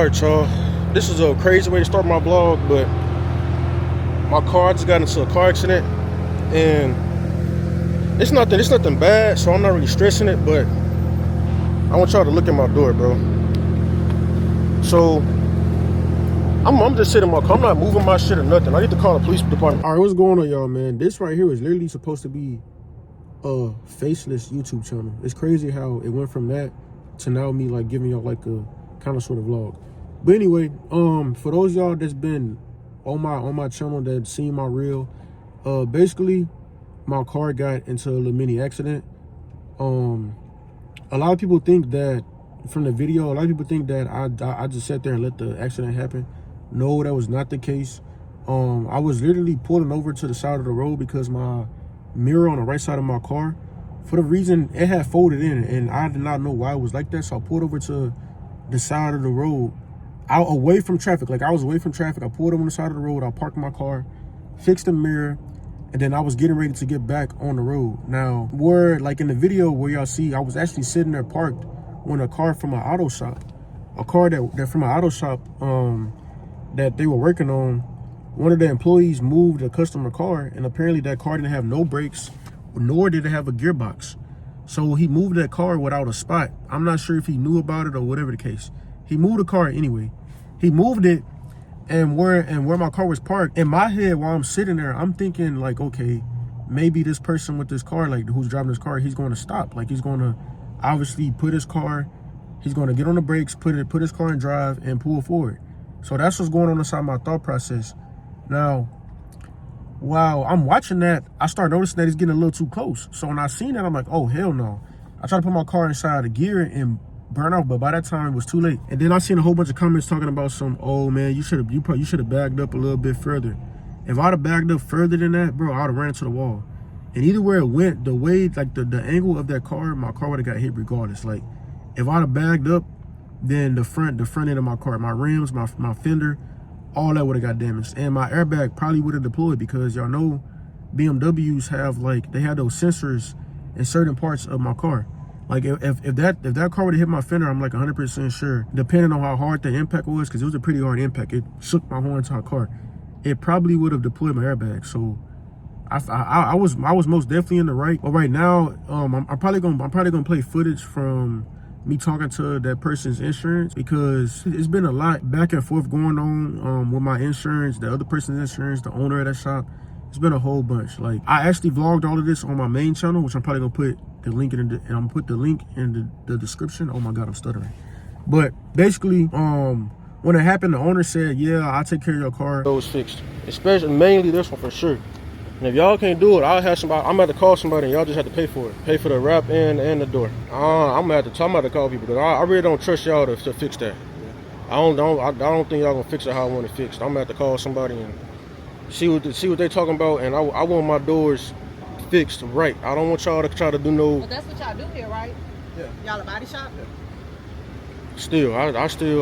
Alright, y'all, this is a crazy way to start my vlog, but my car just got into a car accident, and it's nothing bad, so I'm not really stressing it, but I want y'all to look at my door, bro. So I'm just sitting in my car. I'm not moving my shit or nothing. I need to call the police department. All right, what's going on, y'all, man? This right here is literally supposed to be a faceless YouTube channel. It's crazy how it went from that to now me like giving y'all like a kind of sort of vlog. But anyway, for those y'all that's been on my channel that seen my reel, basically my car got into a little mini accident. A lot of people think that from the video, a lot of people think that I just sat there and let the accident happen. No, that was not the case. I was literally pulling over to the side of the road because my mirror on the right side of my car, for the reason it had folded in, and I did not know why it was like that. So I pulled over to the side of the road, out away from traffic. Like I was away from traffic. I pulled over on the side of the road. I parked my car, fixed the mirror, and then I was getting ready to get back on the road. Now, where like in the video where y'all see, I was actually sitting there parked when a car from an auto shop, a car that from an auto shop that they were working on, one of the employees moved a customer car, and apparently that car didn't have no brakes, nor did it have a gearbox. So he moved that car without a spot. I'm not sure if he knew about it or whatever the case. He moved the car anyway. He moved it, and where my car was parked, in my head while I'm sitting there, I'm thinking like, okay, maybe this person with this car, like who's driving this car, he's going to stop. Like he's going to obviously put his car, he's going to get on the brakes, put his car in drive and pull forward. So that's what's going on inside my thought process. Now, while I'm watching that, I start noticing that he's getting a little too close. So when I seen that, I'm like, oh, hell no. I tried to put my car inside the gear and burn off, but by that time it was too late. And then I seen a whole bunch of comments talking about some, oh man, you should have bagged up a little bit further. If I'd have bagged up further than that, bro, I would have ran into the wall. And either where it went, the way, like the angle of that car, my car would have got hit regardless. Like if I'd have bagged up, then the front end of my car, my rims, my fender, all that would have got damaged. And my airbag probably would have deployed, because y'all know BMWs have like, they have those sensors in certain parts of my car. Like if that car would have hit my fender, I'm like 100% sure, depending on how hard the impact was, because it was a pretty hard impact. It shook my whole entire car. It probably would have deployed my airbag. So I was most definitely in the right. But right now, I'm probably gonna play footage from me talking to that person's insurance, because it's been a lot back and forth going on with my insurance, the other person's insurance, the owner of that shop. It's been a whole bunch. Like I actually vlogged all of this on my main channel, which I'm probably gonna put the link in and I'm gonna put the link in the description. Oh my god, I'm stuttering. But basically, when it happened, the owner said, yeah, I'll take care of your car. It was fixed, especially mainly this one for sure. And if y'all can't do it, I'll have somebody. I'm gonna have to call somebody, and y'all just have to pay for it. Pay for the wrap and the door. I'm gonna have to call people, because I really don't trust y'all to fix that. I don't think y'all gonna fix it how I want it fixed. I'm gonna have to call somebody and see what they talking about. And I want my doors fixed right. I don't want y'all to try to do no. Well, that's what y'all do here, right? Yeah. Y'all a body shop? Yeah. Still,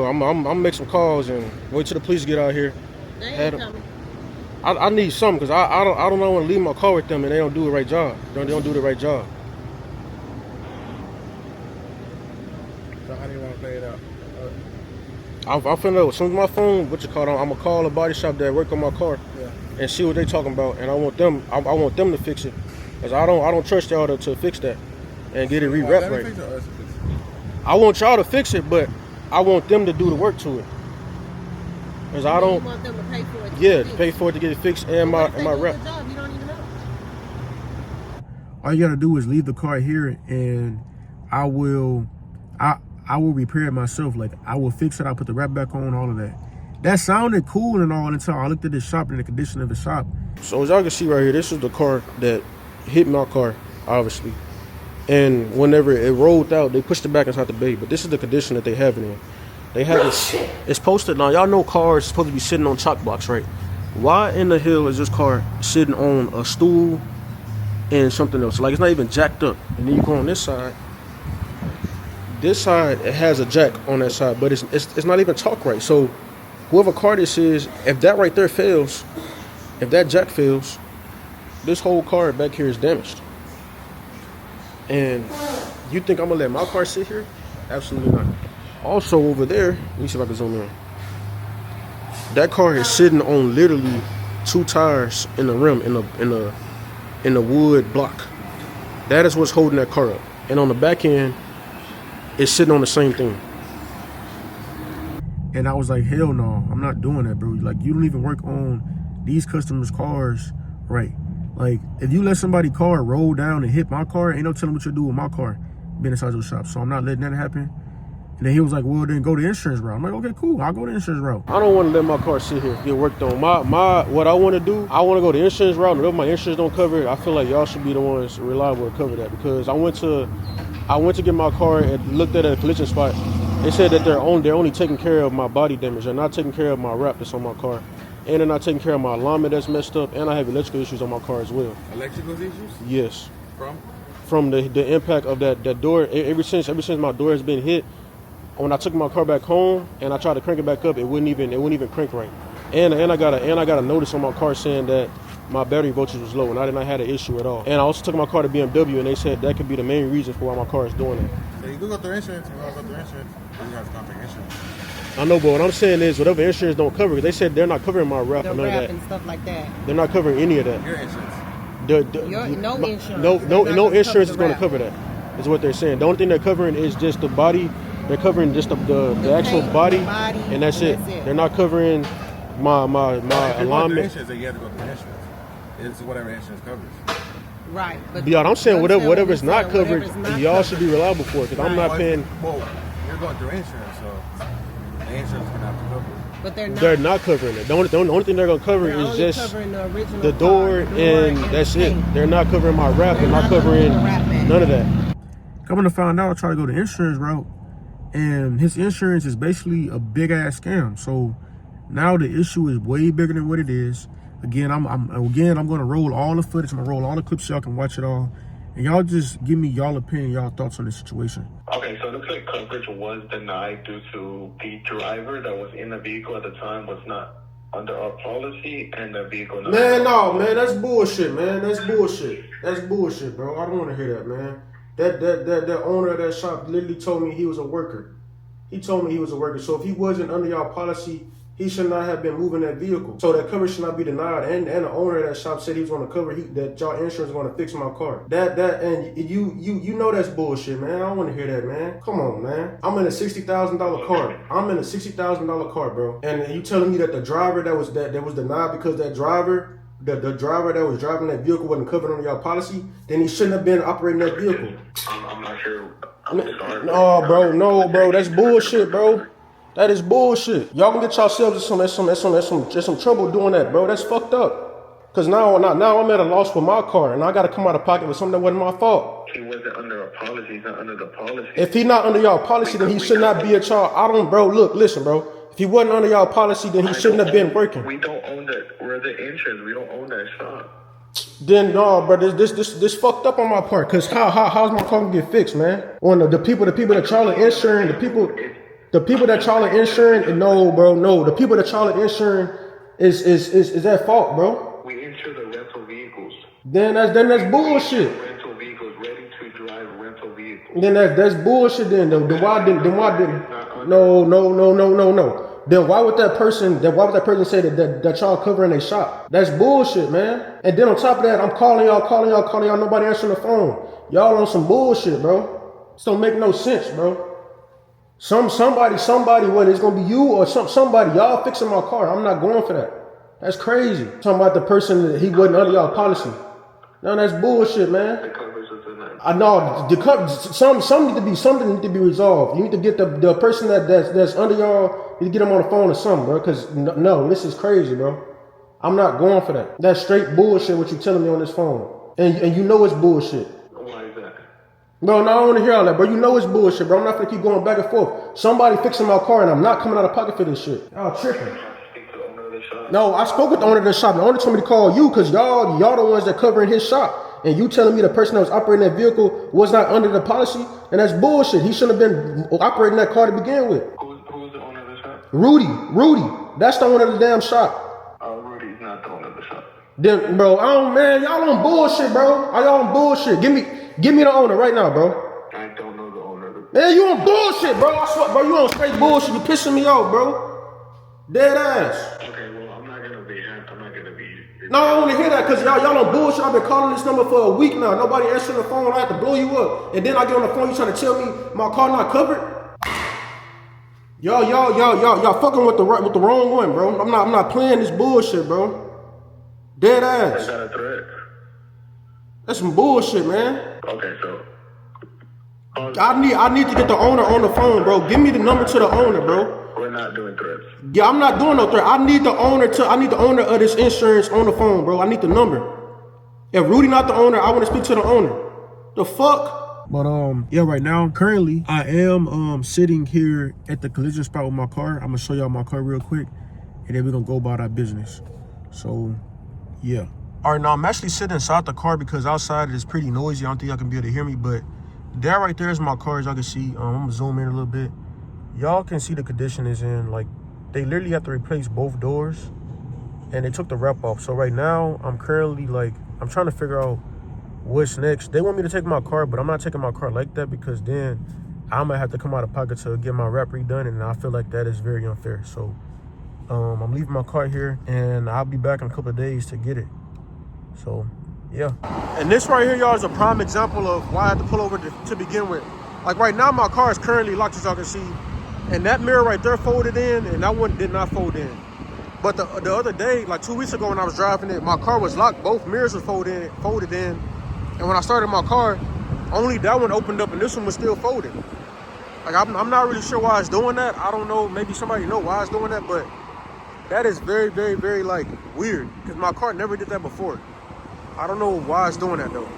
I'm make some calls and wait till the police get out here. They ain't coming. I need something, because I don't want to leave my car with them and they don't do the right job. They don't do the right job. So how do you want to play it out? I'm finna, as soon as my phone, I'm gonna call a body shop that work on my car, yeah, and see what they talking about. And I want them to fix it, because I don't trust y'all to fix that and get it re-wrapped right. I want y'all to fix it, but I want them to do the work to it. Because I don't want them to pay for it. Yeah, to pay for it to get it fixed, and my wrap. You don't even know. All you gotta do is leave the car here, and I will repair it myself. Like I will fix it. I'll put the wrap back on, all of that. That sounded cool and all until I looked at the shop and the condition of the shop. So as y'all can see right here, this is the car that hit my car, obviously. And whenever it rolled out, they pushed it back inside the bay. But this is the condition that they have it in. They have this, it's posted, now y'all know cars are supposed to be sitting on chock blocks, right? Why in the hell is this car sitting on a stool and something else? Like it's not even jacked up. And then you go on this side, it has a jack on that side, but it's not even chalk right. So whoever car this is, if that right there fails, if that jack fails, this whole car back here is damaged. And you think I'm gonna let my car sit here? Absolutely not. Also over there, let me see if I can zoom in. That car is sitting on literally 2 tires in the rim in the wood block. That is what's holding that car up. And on the back end, it's sitting on the same thing. And I was like, hell no, I'm not doing that, bro. Like, you don't even work on these customers' cars right. Like, if you let somebody's car roll down and hit my car, ain't no telling what you'll do with my car being inside your shop. So I'm not letting that happen. And then he was like, well, then go the insurance route. I'm like, okay, cool. I'll go the insurance route. I don't want to let my car sit here, get worked on. What I want to do, I want to go the insurance route. And if my insurance don't cover it, I feel like y'all should be the ones reliable to cover that. Because I went to get my car and looked at a collision spot. They said that they're only taking care of my body damage. They're not taking care of my wrap that's on my car. And they're not taking care of my alignment that's messed up. And I have electrical issues on my car as well. Electrical issues? Yes. From the impact of that door. Ever since my door has been hit, when I took my car back home and I tried to crank it back up, it wouldn't even crank right. And I got a notice on my car saying that my battery voltage was low, and I did not have an issue at all. And I also took my car to BMW, and they said that could be the main reason for why my car is doing that. So you do go through insurance, you have to contact insurance. I know, but what I'm saying is whatever insurance don't cover, because they said they're not covering my wrap The or none of wrap that. and stuff like that. They're not covering any of that. Your insurance. No insurance. No insurance is going to cover that, is what they're saying. The only thing they're covering is just the body. They're covering just the actual body, and that's it. They're not covering my alignment. Insurance, you have to go through insurance. It's whatever insurance covers. Right. But I'm saying whatever is not covered, y'all should be reliable for it. Because I'm not paying. Well, you're going through insurance, so the insurance is going to have to cover it. But they're not covering it. The only thing they're going to cover is just the door, and that's it. They're not covering my wrap. They're not covering none of that. Coming to find out, I try to go the insurance route. And his insurance is basically a big ass scam. So now the issue is way bigger than what it is. Again, I'm gonna roll all the footage. I'm gonna roll all the clips so y'all can watch it all. And y'all just give me y'all opinion, y'all thoughts on this situation. Okay, so it looks like coverage was denied due to the driver that was in the vehicle at the time was not under our policy, and the vehicle. Man, no, man, that's bullshit, man. That's bullshit. That's bullshit, bro. I don't want to hear that, man. That owner of that shop literally told me he was a worker. He told me he was a worker. So if he wasn't under y'all policy, he should not have been moving that vehicle. So that coverage should not be denied. And the owner of that shop said he was going to cover that y'all insurance is going to fix my car. And you know that's bullshit, man. I don't want to hear that, man. Come on, man. I'm in a $60,000 car. I'm in a $60,000 car, bro. And you telling me that the driver that was denied because that driver. The driver that was driving that vehicle wasn't covered under y'all policy, then he shouldn't have been operating that vehicle. I'm not sure. No, bro, that's bullshit, bro. That is bullshit. Y'all can get yourselves in some trouble doing that, bro. That's fucked up. Cause now I'm at a loss with my car, and I gotta come out of pocket with something that wasn't my fault. He wasn't under a policy. He's not under the policy. If he's not under y'all policy, then he should not be at y'all. Listen, bro. If he wasn't under y'all policy, then he shouldn't have been working. We don't own that. We're the insurance. We don't own that shop. Then no, bro, this fucked up on my part. Cause how's my car gonna get fixed, man? When the people that y'all are insuring, the people that y'all are insuring, no, bro, no, the people that y'all are insuring is at fault, bro. We insure the rental vehicles. Then that's bullshit. Rental vehicles, ready to drive rental vehicles. Then that's bullshit. Then why didn't? No. Then why would that person say that y'all covering their shop? That's bullshit, man. And then on top of that, I'm calling y'all, nobody answering the phone. Y'all on some bullshit, bro. This don't make no sense, bro. Somebody, whether it's gonna be you or somebody, y'all fixing my car. I'm not going for that. That's crazy. Talking about the person that he wasn't under y'all policy. No, that's bullshit, man. The coverage is denied. I know something need to be resolved. You need to get the person that's under y'all. You need to get them on the phone or something, bro. Cause no, this is crazy, bro. I'm not going for that. That's straight bullshit. What you telling me on this phone, and you know it's bullshit. Why is that? No, I don't want to hear all that, bro. You know it's bullshit, bro. I'm not gonna keep going back and forth. Somebody fixing my car, and I'm not coming out of pocket for this shit. Y'all tripping. No, I spoke with the owner of the shop. The owner told me to call you because y'all the ones that covering his shop. And you telling me the person that was operating that vehicle was not under the policy? And that's bullshit. He shouldn't have been operating that car to begin with. Who's the owner of the shop? Rudy. That's the owner of the damn shop. Rudy's not the owner of the shop. Then, bro, y'all on bullshit, bro. Are y'all on bullshit? Give me the owner right now, bro. I don't know the owner of the Man, you on bullshit, bro. I swear, bro, you on straight bullshit. You pissing me off, bro. Dead ass. Okay, well, I'm not gonna be. No, I don't want to hear that because y'all on bullshit. I've been calling this number for a week now. Nobody answering the phone. I have to blow you up. And then I get on the phone, you trying to tell me my car not covered? Y'all fucking with the wrong one, bro. I'm not playing this bullshit, bro. Dead ass. Is that a threat? That's some bullshit, man. Okay, so I need to get the owner on the phone, bro. Give me the number to the owner, bro. we're not doing threats. Yeah, I'm not doing no threat. I need the owner of this insurance on the phone, bro. I need the number. If Rudy not the owner, I want to speak to the owner. The fuck? But yeah, right now, currently, I am sitting here at the collision spot with my car. I'm gonna show y'all my car real quick, and then we're gonna go about our business. So, yeah. All right, now I'm actually sitting inside the car because outside it is pretty noisy. I don't think y'all can be able to hear me, but that right there is my car, as y'all can see. I'm gonna zoom in a little bit. Y'all can see the condition is in. Like, they literally have to replace both doors, and they took the wrap off. So right now, I'm currently like, I'm trying to figure out what's next. They want me to take my car, but I'm not taking my car like that because then I might have to come out of pocket to get my wrap redone, and I feel like that is very unfair. So I'm leaving my car here, and I'll be back in a couple of days to get it. So, yeah. And this right here, y'all, is a prime example of why I had to pull over to begin with. Like right now, my car is currently locked, as y'all can see. And that mirror right there folded in, and that one did not fold in. But the other day, like 2 weeks ago when I was driving it, my car was locked. Both mirrors were folded in. And when I started my car, only that one opened up and this one was still folded. Like, I'm not really sure why it's doing that. I don't know. Maybe somebody know why it's doing that, but that is very, very, very, like, weird. Because my car never did that before. I don't know why it's doing that, though.